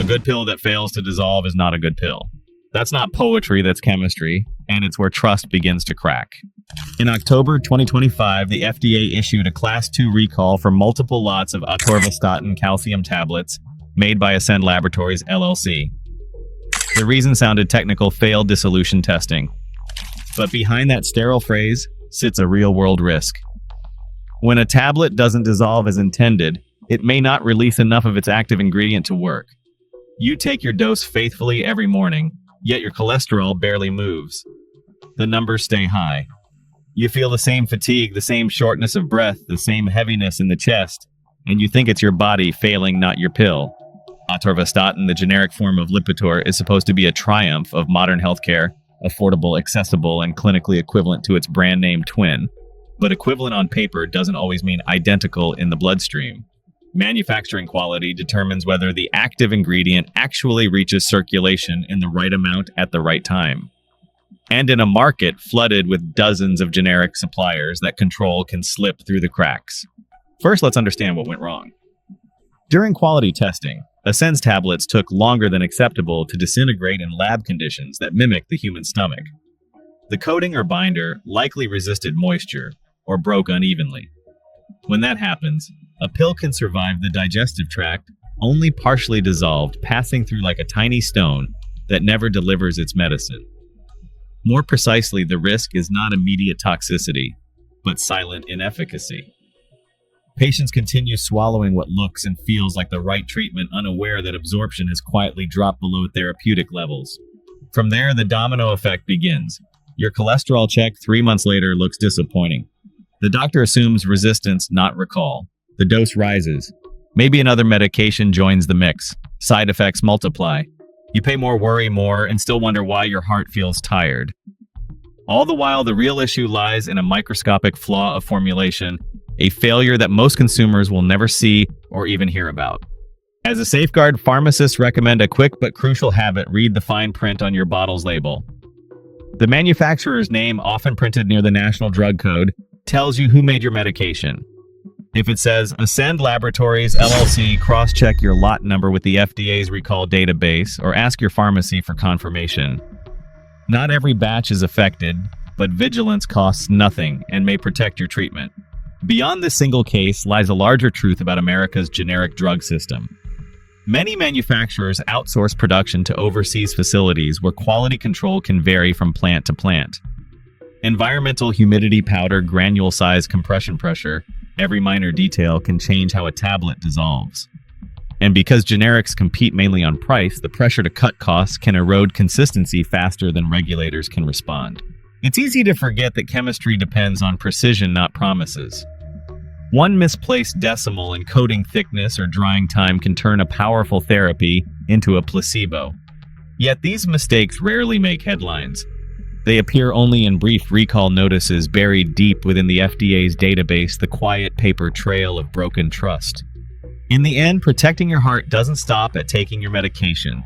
A good pill that fails to dissolve is not a good pill. That's not poetry, that's chemistry, and it's where trust begins to crack. In October 2025, the FDA issued a Class 2 recall for multiple lots of atorvastatin calcium tablets made by Ascend Laboratories LLC. The reason sounded technical: failed dissolution testing. But behind that sterile phrase sits a real-world risk. When a tablet doesn't dissolve as intended, it may not release enough of its active ingredient to work. You take your dose faithfully every morning, yet your cholesterol barely moves. The numbers stay high. You feel the same fatigue, the same shortness of breath, the same heaviness in the chest, and you think it's your body failing, not your pill. Atorvastatin, the generic form of Lipitor, is supposed to be a triumph of modern healthcare, affordable, accessible, and clinically equivalent to its brand name twin. But equivalent on paper doesn't always mean identical in the bloodstream. Manufacturing quality determines whether the active ingredient actually reaches circulation in the right amount at the right time. And in a market flooded with dozens of generic suppliers, that control can slip through the cracks. First, let's understand what went wrong. During quality testing, Ascend's tablets took longer than acceptable to disintegrate in lab conditions that mimic the human stomach. The coating or binder likely resisted moisture or broke unevenly. When that happens, a pill can survive the digestive tract only partially dissolved, passing through like a tiny stone that never delivers its medicine. More precisely, the risk is not immediate toxicity, but silent inefficacy. Patients continue swallowing what looks and feels like the right treatment, unaware that absorption has quietly dropped below therapeutic levels. From there, the domino effect begins. Your cholesterol check 3 months later looks disappointing. The doctor assumes resistance, not recall. The dose rises. Maybe another medication joins the mix. Side effects multiply. You pay more, worry more, and still wonder why your heart feels tired. All the while, the real issue lies in a microscopic flaw of formulation, a failure that most consumers will never see or even hear about. As a safeguard, pharmacists recommend a quick but crucial habit: read the fine print on your bottle's label. The manufacturer's name, often printed near the National Drug Code, tells you who made your medication. If it says Ascend Laboratories LLC, cross-check your lot number with the FDA's recall database or ask your pharmacy for confirmation. Not every batch is affected, but vigilance costs nothing and may protect your treatment. Beyond this single case lies a larger truth about America's generic drug system. Many manufacturers outsource production to overseas facilities where quality control can vary from plant to plant. Environmental humidity, powder, granule size, compression pressure, every minor detail can change how a tablet dissolves. And because generics compete mainly on price, the pressure to cut costs can erode consistency faster than regulators can respond. It's easy to forget that chemistry depends on precision, not promises. One misplaced decimal in coating thickness or drying time can turn a powerful therapy into a placebo. Yet these mistakes rarely make headlines. They appear only in brief recall notices buried deep within the FDA's database, the quiet paper trail of broken trust. In the end, protecting your heart doesn't stop at taking your medication.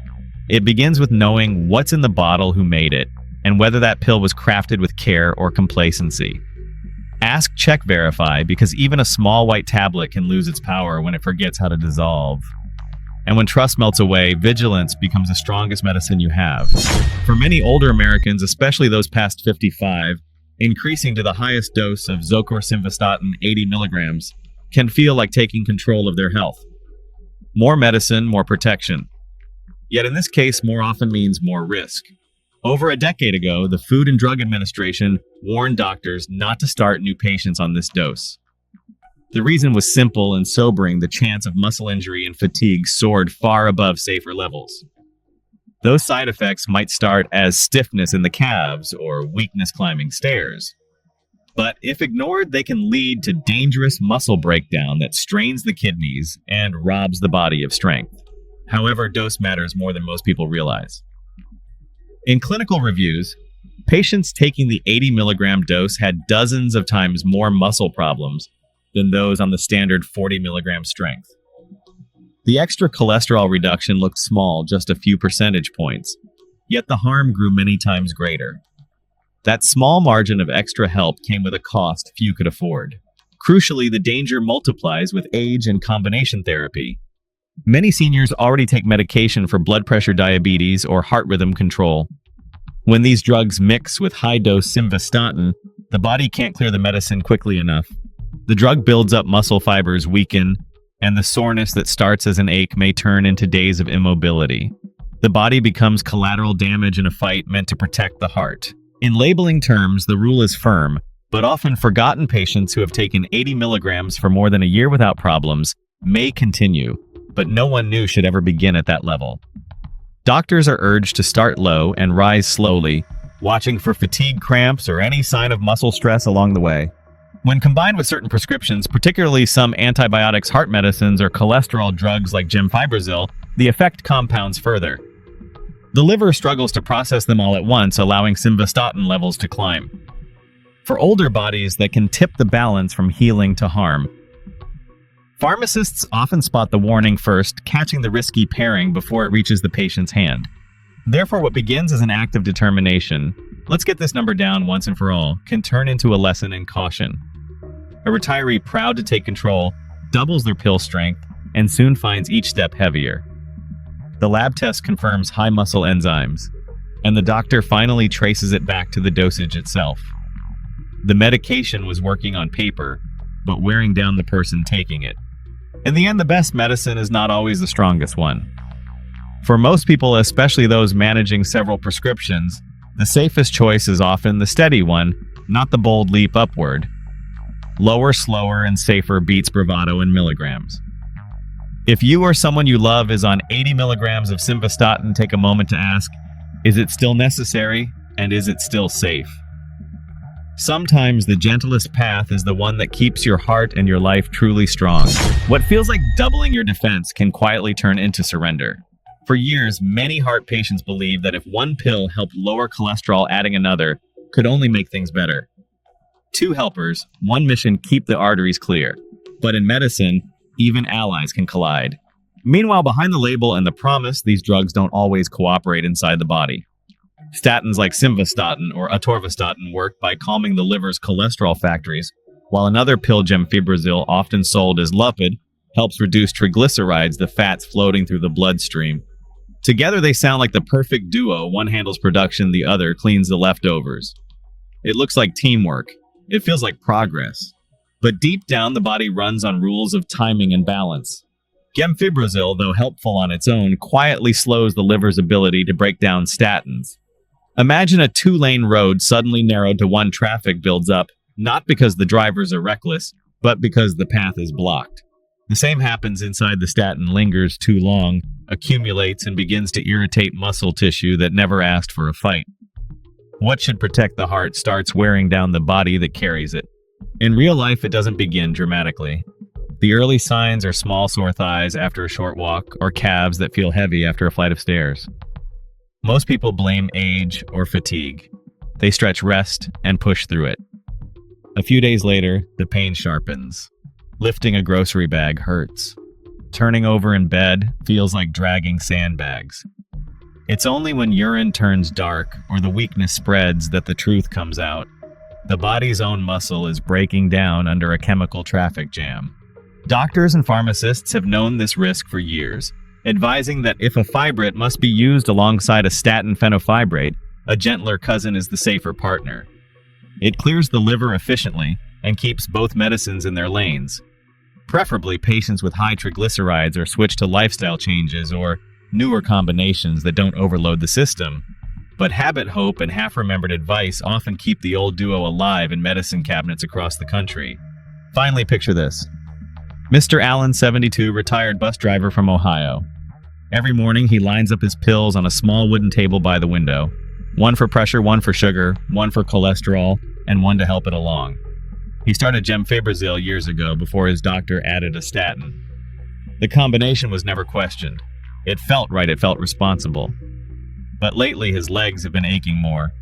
It begins with knowing what's in the bottle, who made it, and whether that pill was crafted with care or complacency. Ask, check, verify, because even a small white tablet can lose its power when it forgets how to dissolve. And when trust melts away, vigilance becomes the strongest medicine you have. For many older Americans, especially those past 55, increasing to the highest dose of Zocor-Simvastatin 80 milligrams can feel like taking control of their health. More medicine, more protection. Yet in this case, more often means more risk. Over a decade ago, the Food and Drug Administration warned doctors not to start new patients on this dose. The reason was simple and sobering: the chance of muscle injury and fatigue soared far above safer levels. Those side effects might start as stiffness in the calves or weakness climbing stairs. But if ignored, they can lead to dangerous muscle breakdown that strains the kidneys and robs the body of strength. However, dose matters more than most people realize. In clinical reviews, patients taking the 80 milligram dose had dozens of times more muscle problems than those on the standard 40 milligram strength. The extra cholesterol reduction looked small, just a few percentage points, yet the harm grew many times greater. That small margin of extra help came with a cost few could afford. Crucially, the danger multiplies with age and combination therapy. Many seniors already take medication for blood pressure, diabetes, or heart rhythm control. When these drugs mix with high-dose simvastatin, the body can't clear the medicine quickly enough. The drug builds up muscle fibers, weaken, and the soreness that starts as an ache may turn into days of immobility. The body becomes collateral damage in a fight meant to protect the heart. In labeling terms, the rule is firm, but often forgotten patients who have taken 80 milligrams for more than a year without problems may continue, but no one new should ever begin at that level. Doctors are urged to start low and rise slowly, watching for fatigue cramps or any sign of muscle stress along the way. When combined with certain prescriptions, particularly some antibiotics, heart medicines, or cholesterol drugs like gemfibrozil, the effect compounds further. The liver struggles to process them all at once, allowing simvastatin levels to climb. For older bodies that can tip the balance from healing to harm. Pharmacists often spot the warning first, catching the risky pairing before it reaches the patient's hand. Therefore, what begins as an act of determination, let's get this number down once and for all, can turn into a lesson in caution. A retiree proud to take control doubles their pill strength and soon finds each step heavier. The lab test confirms high muscle enzymes, and the doctor finally traces it back to the dosage itself. The medication was working on paper, but wearing down the person taking it. In the end, the best medicine is not always the strongest one. For most people, especially those managing several prescriptions, the safest choice is often the steady one, not the bold leap upward. Lower, slower, and safer beats bravado in milligrams. If you or someone you love is on 80 milligrams of simvastatin, take a moment to ask, is it still necessary, and is it still safe? Sometimes the gentlest path is the one that keeps your heart and your life truly strong. What feels like doubling your defense can quietly turn into surrender. For years, many heart patients believed that if one pill helped lower cholesterol, adding another could only make things better. Two helpers, one mission: keep the arteries clear. But in medicine, even allies can collide. Meanwhile, behind the label and the promise, these drugs don't always cooperate inside the body. Statins like simvastatin or atorvastatin work by calming the liver's cholesterol factories, while another pill, gemfibrozil, often sold as Lupid, helps reduce triglycerides, the fats floating through the bloodstream. Together they sound like the perfect duo. One handles production, the other cleans the leftovers. It looks like teamwork. It feels like progress. But deep down, the body runs on rules of timing and balance. Gemfibrozil, though helpful on its own, quietly slows the liver's ability to break down statins. Imagine a two-lane road suddenly narrowed to one. Traffic builds up, not because the drivers are reckless, but because the path is blocked. The same happens inside the statin. Lingers too long, accumulates, and begins to irritate muscle tissue that never asked for a fight. What should protect the heart starts wearing down the body that carries it. In real life, it doesn't begin dramatically. The early signs are small sore thighs after a short walk, or calves that feel heavy after a flight of stairs. Most people blame age or fatigue. They stretch, rest, and push through it. A few days later, the pain sharpens. Lifting a grocery bag hurts. Turning over in bed feels like dragging sandbags. It's only when urine turns dark or the weakness spreads that the truth comes out. The body's own muscle is breaking down under a chemical traffic jam. Doctors and pharmacists have known this risk for years, advising that if a fibrate must be used alongside a statin fenofibrate, a gentler cousin is the safer partner. It clears the liver efficiently and keeps both medicines in their lanes. Preferably, patients with high triglycerides are switched to lifestyle changes or newer combinations that don't overload the system. But habit, hope, and half-remembered advice often keep the old duo alive in medicine cabinets across the country. Finally, picture this. Mr. Allen, 72, retired bus driver from Ohio. Every morning, he lines up his pills on a small wooden table by the window. One for pressure, one for sugar, one for cholesterol, and one to help it along. He started gemfibrozil years ago before his doctor added a statin. The combination was never questioned. It felt right, it felt responsible. But lately his legs have been aching more.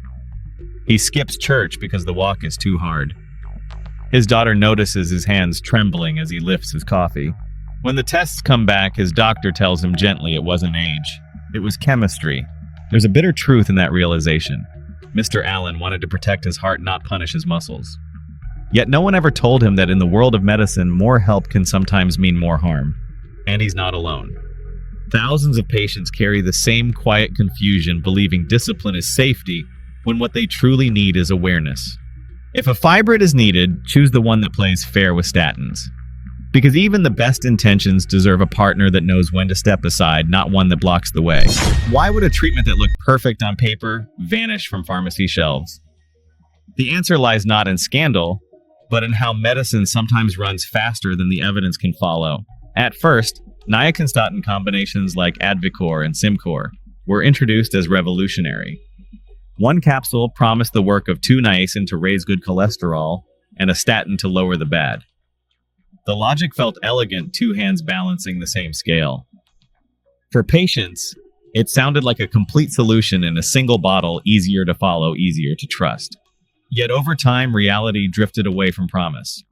He skips church because the walk is too hard. His daughter notices his hands trembling as he lifts his coffee. When the tests come back, his doctor tells him gently it wasn't age. It was chemistry. There's a bitter truth in that realization. Mr. Allen wanted to protect his heart, not punish his muscles. Yet no one ever told him that in the world of medicine, more help can sometimes mean more harm. And he's not alone. Thousands of patients carry the same quiet confusion, believing discipline is safety, when what they truly need is awareness. If a fibrid is needed, choose the one that plays fair with statins. Because even the best intentions deserve a partner that knows when to step aside, not one that blocks the way. Why would a treatment that looked perfect on paper vanish from pharmacy shelves? The answer lies not in scandal, but in how medicine sometimes runs faster than the evidence can follow. At first, niacin-statin combinations like Advicor and Simcor were introduced as revolutionary. One capsule promised the work of 2 niacin to raise good cholesterol and a statin to lower the bad. The logic felt elegant, 2 hands balancing the same scale. For patients, it sounded like a complete solution in a single bottle, easier to follow, easier to trust. Yet over time, reality drifted away from promise.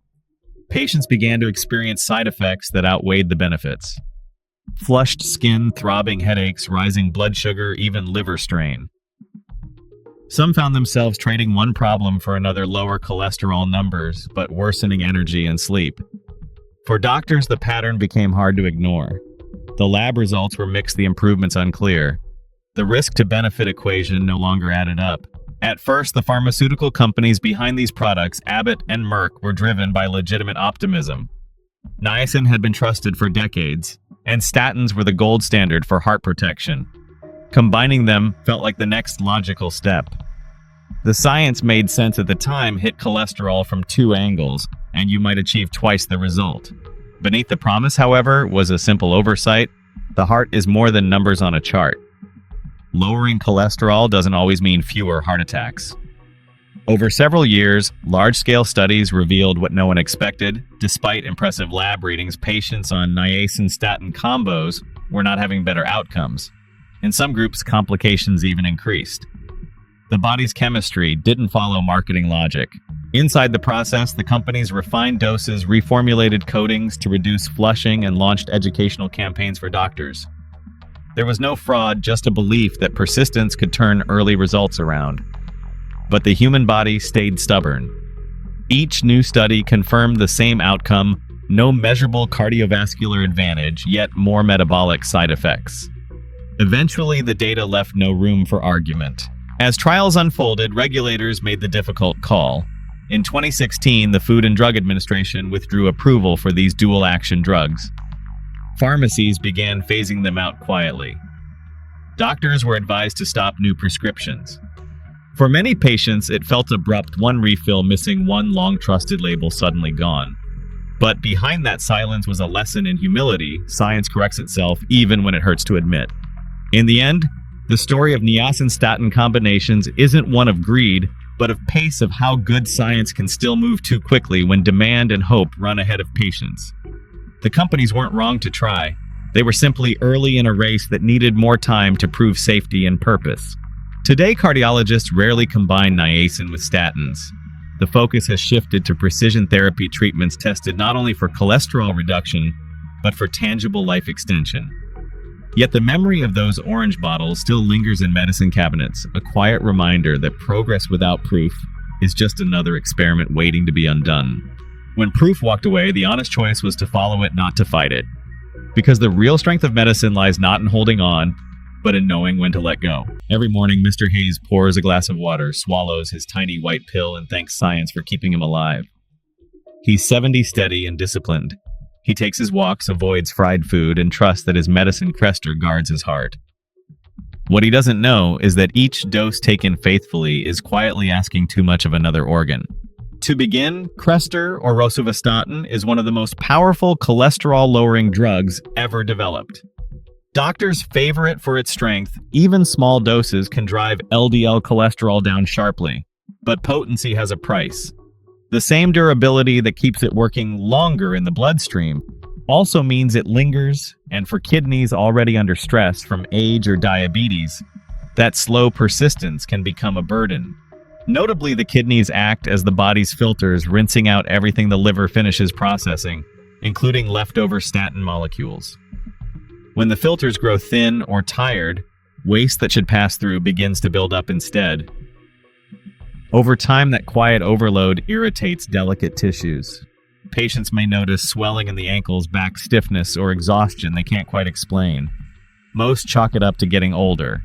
Patients began to experience side effects that outweighed the benefits. Flushed skin, throbbing headaches, rising blood sugar, even liver strain. Some found themselves trading one problem for another: lower cholesterol numbers, but worsening energy and sleep. For doctors, the pattern became hard to ignore. The lab results were mixed, the improvements unclear. The risk-to-benefit equation no longer added up. At first, the pharmaceutical companies behind these products, Abbott and Merck, were driven by legitimate optimism. Niacin had been trusted for decades, and statins were the gold standard for heart protection. Combining them felt like the next logical step. The science made sense at the time: hit cholesterol from 2 angles, and you might achieve twice the result. Beneath the promise, however, was a simple oversight. The heart is more than numbers on a chart. Lowering cholesterol doesn't always mean fewer heart attacks. Over several years, large-scale studies revealed what no one expected. Despite impressive lab readings, patients on niacin-statin combos were not having better outcomes. In some groups, complications even increased. The body's chemistry didn't follow marketing logic. Inside the process, the companies refined doses, reformulated coatings to reduce flushing, and launched educational campaigns for doctors. There was no fraud, just a belief that persistence could turn early results around. But the human body stayed stubborn. Each new study confirmed the same outcome: no measurable cardiovascular advantage, yet more metabolic side effects. Eventually, the data left no room for argument. As trials unfolded, regulators made the difficult call. In 2016, the Food and Drug Administration withdrew approval for these dual-action drugs. Pharmacies began phasing them out quietly. Doctors were advised to stop new prescriptions. For many patients, it felt abrupt: one refill missing, one long-trusted label suddenly gone. But behind that silence was a lesson in humility. Science corrects itself even when it hurts to admit. In the end, the story of niacin-statin combinations isn't one of greed, but of pace, of how good science can still move too quickly when demand and hope run ahead of patience. The companies weren't wrong to try. They were simply early in a race that needed more time to prove safety and purpose. Today, cardiologists rarely combine niacin with statins. The focus has shifted to precision therapy treatments tested not only for cholesterol reduction, but for tangible life extension. Yet the memory of those orange bottles still lingers in medicine cabinets, a quiet reminder that progress without proof is just another experiment waiting to be undone. When proof walked away, the honest choice was to follow it, not to fight it. Because the real strength of medicine lies not in holding on, but in knowing when to let go. Every morning, Mr. Hayes pours a glass of water, swallows his tiny white pill, and thanks science for keeping him alive. He's 70, steady and disciplined. He takes his walks, avoids fried food, and trusts that his medicine crester guards his heart. What he doesn't know is that each dose taken faithfully is quietly asking too much of another organ. To begin, Crestor, or rosuvastatin, is one of the most powerful cholesterol-lowering drugs ever developed. Doctors favor it for its strength. Even small doses can drive LDL cholesterol down sharply. But potency has a price. The same durability that keeps it working longer in the bloodstream also means it lingers, and for kidneys already under stress from age or diabetes, that slow persistence can become a burden. Notably, the kidneys act as the body's filters, rinsing out everything the liver finishes processing, including leftover statin molecules. When the filters grow thin or tired, waste that should pass through begins to build up instead. Over time, that quiet overload irritates delicate tissues. patients may notice swelling in the ankles, back stiffness, or exhaustion they can't quite explain. Most chalk it up to getting older.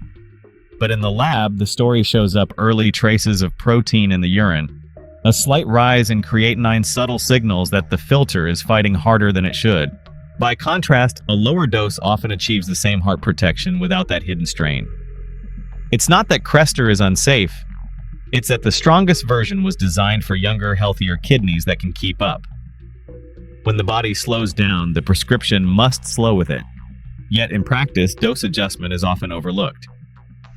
But in the lab, the story shows up early traces of protein in the urine. A slight rise in creatinine subtle signals that the filter is fighting harder than it should. By contrast, a lower dose often achieves the same heart protection without that hidden strain. It's not that Crestor is unsafe. It's that the strongest version was designed for younger, healthier kidneys that can keep up. When the body slows down, the prescription must slow with it. Yet in practice, dose adjustment is often overlooked.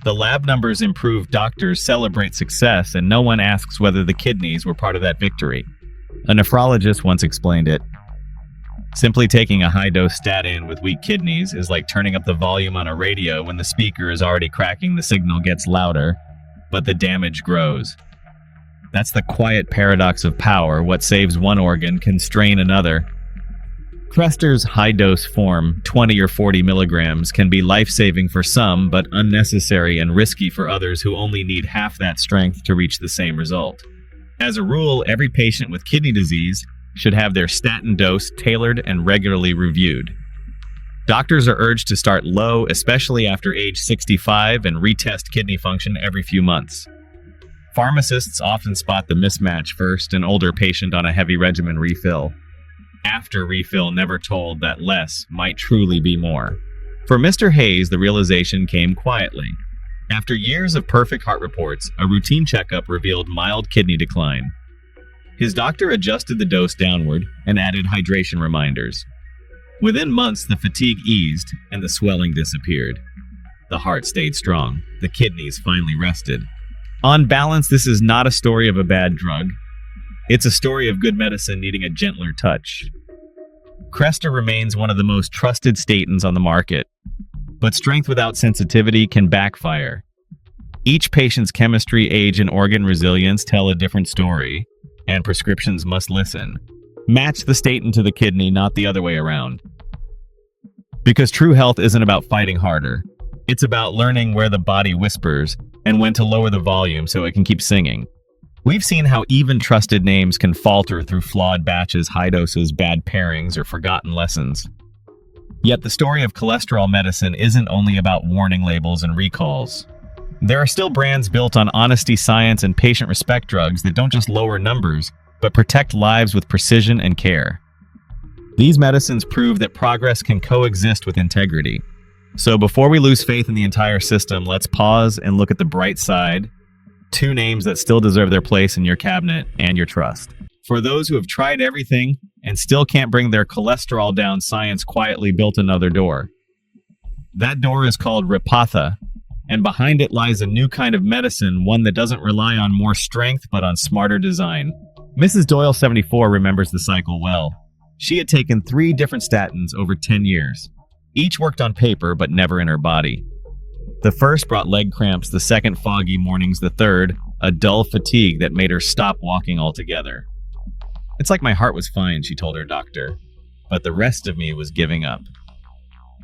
The lab numbers improve, doctors celebrate success, and no one asks whether the kidneys were part of that victory. A nephrologist once explained it. Simply taking a high-dose statin with weak kidneys is like turning up the volume on a radio when the speaker is already cracking. The signal gets louder, but the damage grows. That's the quiet paradox of power. What saves one organ can strain another. Crestor's high-dose form, 20 or 40 milligrams, can be life-saving for some, but unnecessary and risky for others who only need half that strength to reach the same result. As a rule, every patient with kidney disease should have their statin dose tailored and regularly reviewed. Doctors are urged to start low, especially after age 65, and retest kidney function every few months. Pharmacists often spot the mismatch first, an older patient on a heavy regimen refill. After refill, never told that less might truly be more. For Mr. Hayes, the realization came quietly. After years of perfect heart reports, a routine checkup revealed mild kidney decline. His doctor adjusted the dose downward and added hydration reminders. Within months, the fatigue eased and the swelling disappeared. The heart stayed strong. The kidneys finally rested. On balance, this is not a story of a bad drug. It's a story of good medicine needing a gentler touch. Crestor remains one of the most trusted statins on the market, but strength without sensitivity can backfire. Each patient's chemistry, age, and organ resilience tell a different story, and prescriptions must listen. Match the statin to the kidney, not the other way around. Because true health isn't about fighting harder. It's about learning where the body whispers and when to lower the volume so it can keep singing. We've seen how even trusted names can falter through flawed batches, high doses, bad pairings, or forgotten lessons. Yet the story of cholesterol medicine isn't only about warning labels and recalls. There are still brands built on honesty, science, and patient respect drugs that don't just lower numbers, but protect lives with precision and care. These medicines prove that progress can coexist with integrity. So before we lose faith in the entire system, let's pause and look at the bright side. 2 names that still deserve their place in your cabinet and your trust. For those who have tried everything and still can't bring their cholesterol down, science quietly built another door. That door is called Repatha, and behind it lies a new kind of medicine, one that doesn't rely on more strength but on smarter design. Mrs. Doyle, 74, remembers the cycle well. She had taken 3 different statins over 10 years. Each worked on paper but never in her body. The first brought leg cramps, the second foggy mornings, the third a dull fatigue that made her stop walking altogether. It's like my heart was fine, she told her doctor, but the rest of me was giving up.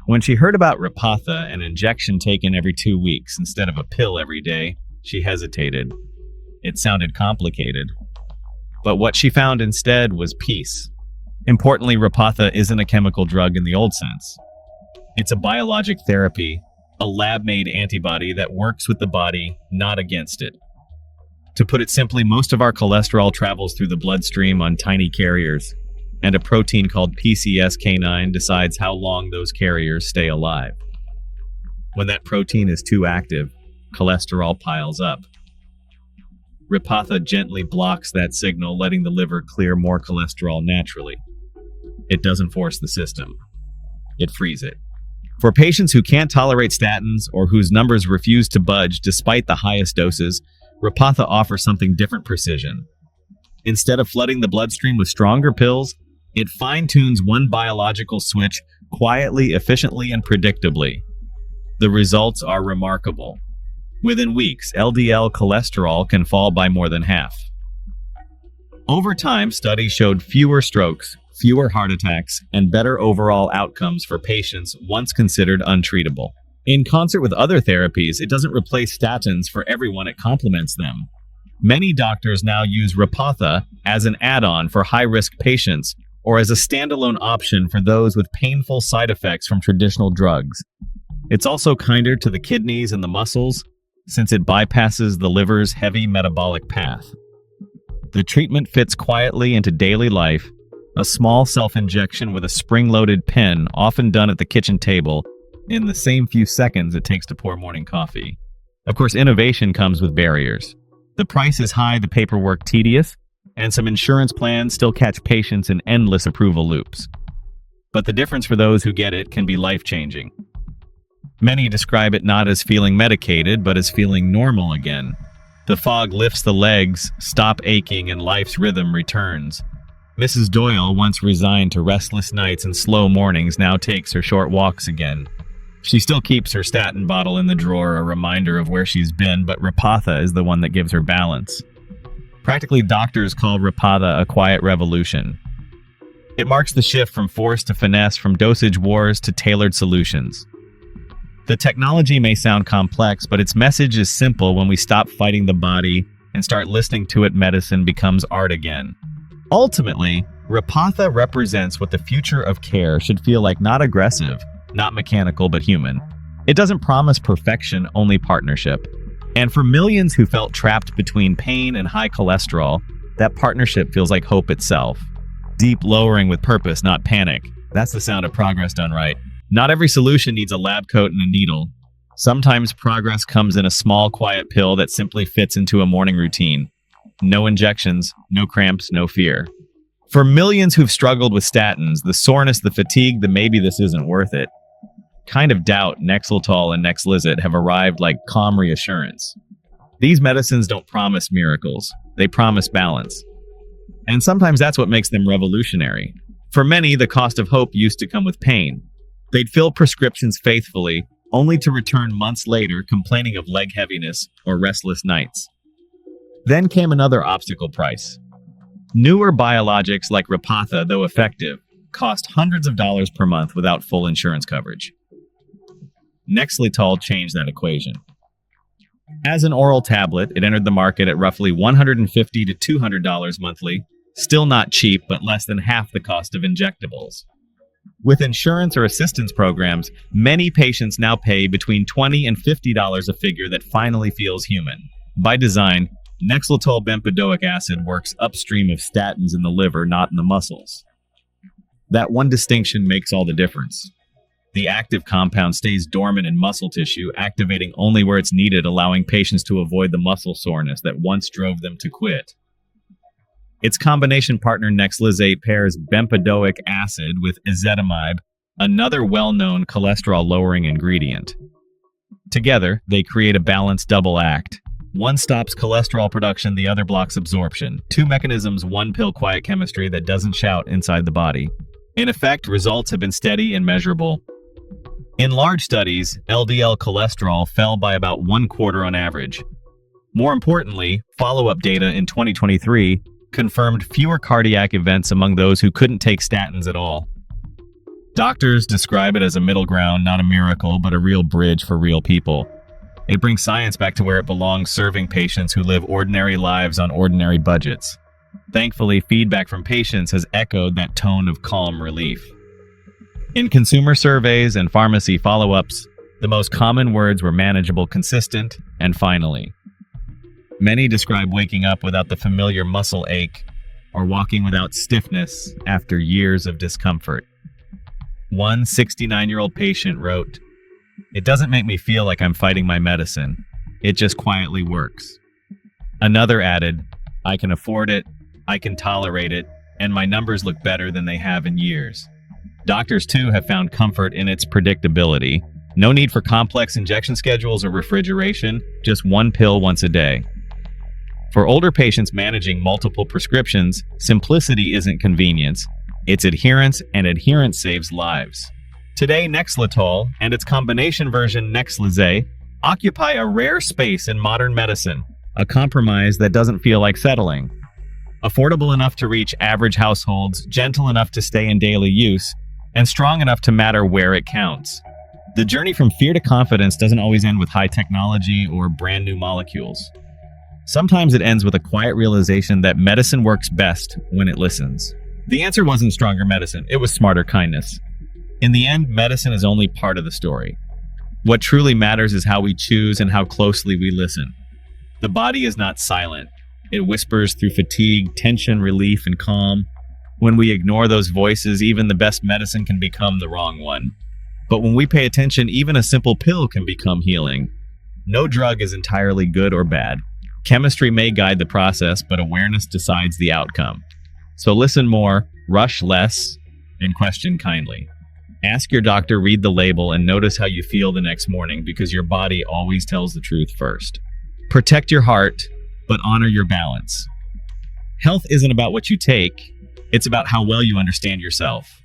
When she heard about Repatha, an injection taken every 2 weeks instead of a pill every day, she hesitated. It sounded complicated. But what she found instead was peace. Importantly, Repatha isn't a chemical drug in the old sense. It's a biologic therapy, a lab-made antibody that works with the body, not against it. To put it simply, most of our cholesterol travels through the bloodstream on tiny carriers, and a protein called PCSK9 decides how long those carriers stay alive. When that protein is too active, cholesterol piles up. Repatha gently blocks that signal, letting the liver clear more cholesterol naturally. It doesn't force the system. It frees it. For patients who can't tolerate statins or whose numbers refuse to budge despite the highest doses, Repatha offers something different: precision. Instead of flooding the bloodstream with stronger pills, it fine-tunes one biological switch quietly, efficiently, and predictably. The results are remarkable. Within weeks, LDL cholesterol can fall by more than half. Over time, studies showed fewer strokes, fewer heart attacks, and better overall outcomes for patients once considered untreatable. In concert with other therapies, it doesn't replace statins for everyone, it complements them. Many doctors now use Repatha as an add-on for high-risk patients or as a standalone option for those with painful side effects from traditional drugs. It's also kinder to the kidneys and the muscles since it bypasses the liver's heavy metabolic path. The treatment fits quietly into daily life, a small self-injection with a spring-loaded pen often done at the kitchen table in the same few seconds it takes to pour morning coffee. Of course, innovation comes with barriers. The price is high, the paperwork tedious, and some insurance plans still catch patients in endless approval loops. But the difference for those who get it can be life-changing. Many describe it not as feeling medicated, but as feeling normal again. The fog lifts the legs, stop aching, and life's rhythm returns. Mrs. Doyle, once resigned to restless nights and slow mornings, now takes her short walks again. She still keeps her statin bottle in the drawer, a reminder of where she's been, but Repatha is the one that gives her balance. Practically, doctors call Repatha a quiet revolution. It marks the shift from force to finesse, from dosage wars to tailored solutions. The technology may sound complex, but its message is simple. When we stop fighting the body and start listening to it, medicine becomes art again. Ultimately, Repatha represents what the future of care should feel like, not aggressive, not mechanical, but human. It doesn't promise perfection, only partnership. And for millions who felt trapped between pain and high cholesterol, that partnership feels like hope itself. Deep lowering with purpose, not panic. That's the sound of progress done right. Not every solution needs a lab coat and a needle. Sometimes progress comes in a small, quiet pill that simply fits into a morning routine. No injections, no cramps, no fear. For millions who've struggled with statins, the soreness, the fatigue, the maybe this isn't worth it kind of doubt, Nexletol and Nexlizet have arrived like calm reassurance. These medicines don't promise miracles. They promise balance. And sometimes that's what makes them revolutionary. For many, the cost of hope used to come with pain. They'd fill prescriptions faithfully, only to return months later complaining of leg heaviness or restless nights. Then came another obstacle: price. Newer biologics like Repatha, though effective, cost hundreds of dollars per month without full insurance coverage. Nexletol changed that equation. As an oral tablet, it entered the market at roughly $150 to $200 monthly, still not cheap, but less than half the cost of injectables. With insurance or assistance programs, many patients now pay between $20 and $50, a figure that finally feels human. By design, Nexletol bempedoic acid works upstream of statins in the liver, not in the muscles. That one distinction makes all the difference. The active compound stays dormant in muscle tissue, activating only where it's needed, allowing patients to avoid the muscle soreness that once drove them to quit. Its combination partner Nexlizet pairs bempedoic acid with ezetimibe, another well-known cholesterol-lowering ingredient. Together, they create a balanced double act. One stops cholesterol production, the other blocks absorption. Two mechanisms, one pill, quiet chemistry that doesn't shout inside the body. In effect, results have been steady and measurable. In large studies, LDL cholesterol fell by about 1/4 on average. More importantly, follow-up data in 2023 confirmed fewer cardiac events among those who couldn't take statins at all. Doctors describe it as a middle ground, not a miracle, but a real bridge for real people. It brings science back to where it belongs, serving patients who live ordinary lives on ordinary budgets. Thankfully, feedback from patients has echoed that tone of calm relief. In consumer surveys and pharmacy follow-ups, the most common words were manageable, consistent, and finally. Many describe waking up without the familiar muscle ache or walking without stiffness after years of discomfort. One 69-year-old patient wrote, "It doesn't make me feel like I'm fighting my medicine. It just quietly works." Another added, "I can afford it, I can tolerate it, and my numbers look better than they have in years." Doctors, too, have found comfort in its predictability. No need for complex injection schedules or refrigeration, just one pill once a day. For older patients managing multiple prescriptions, simplicity isn't convenience, it's adherence, and adherence saves lives. Today, Nexletol and its combination version Nexlizet occupy a rare space in modern medicine, a compromise that doesn't feel like settling. Affordable enough to reach average households, gentle enough to stay in daily use, and strong enough to matter where it counts. The journey from fear to confidence doesn't always end with high technology or brand new molecules. Sometimes it ends with a quiet realization that medicine works best when it listens. The answer wasn't stronger medicine, it was smarter kindness. In the end, medicine is only part of the story. What truly matters is how we choose and how closely we listen. The body is not silent. It whispers through fatigue, tension, relief, and calm. When we ignore those voices, even the best medicine can become the wrong one. But when we pay attention, even a simple pill can become healing. No drug is entirely good or bad. Chemistry may guide the process, but awareness decides the outcome. So listen more, rush less, and question kindly. Ask your doctor, read the label, and notice how you feel the next morning, because your body always tells the truth first. Protect your heart, but honor your balance. Health isn't about what you take, it's about how well you understand yourself.